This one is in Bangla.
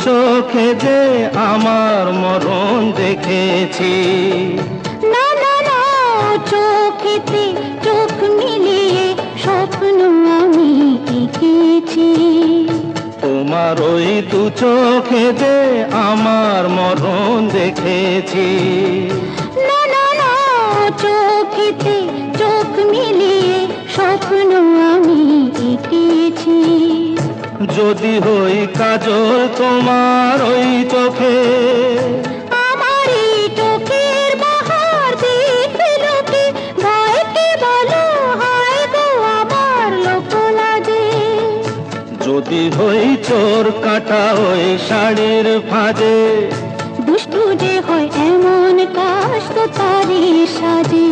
চোখে যে আমার মরণ দেখেছি। না না না, চোখেতে চোখ মিলিয়ে স্বপ্ন আমি এঁকেছি। তোমার ওই দু চোখে যে আমার মরণ দেখেছি। না না না, চোখেতে চোখ মিলিয়ে স্বপ্ন আমি এঁকেছি। যদি হই কাজল তোমার ওই চোখে, আমার এই চোখের বাহার দেখবে লোকে, ভয়কে বলো হায় গো আমার লোক লাজে। যদি হই চোর কাটা ওই শাড়ির ফাঁদে, দুষ্টু যে হয় এমন কাজ তো তারই সাজে।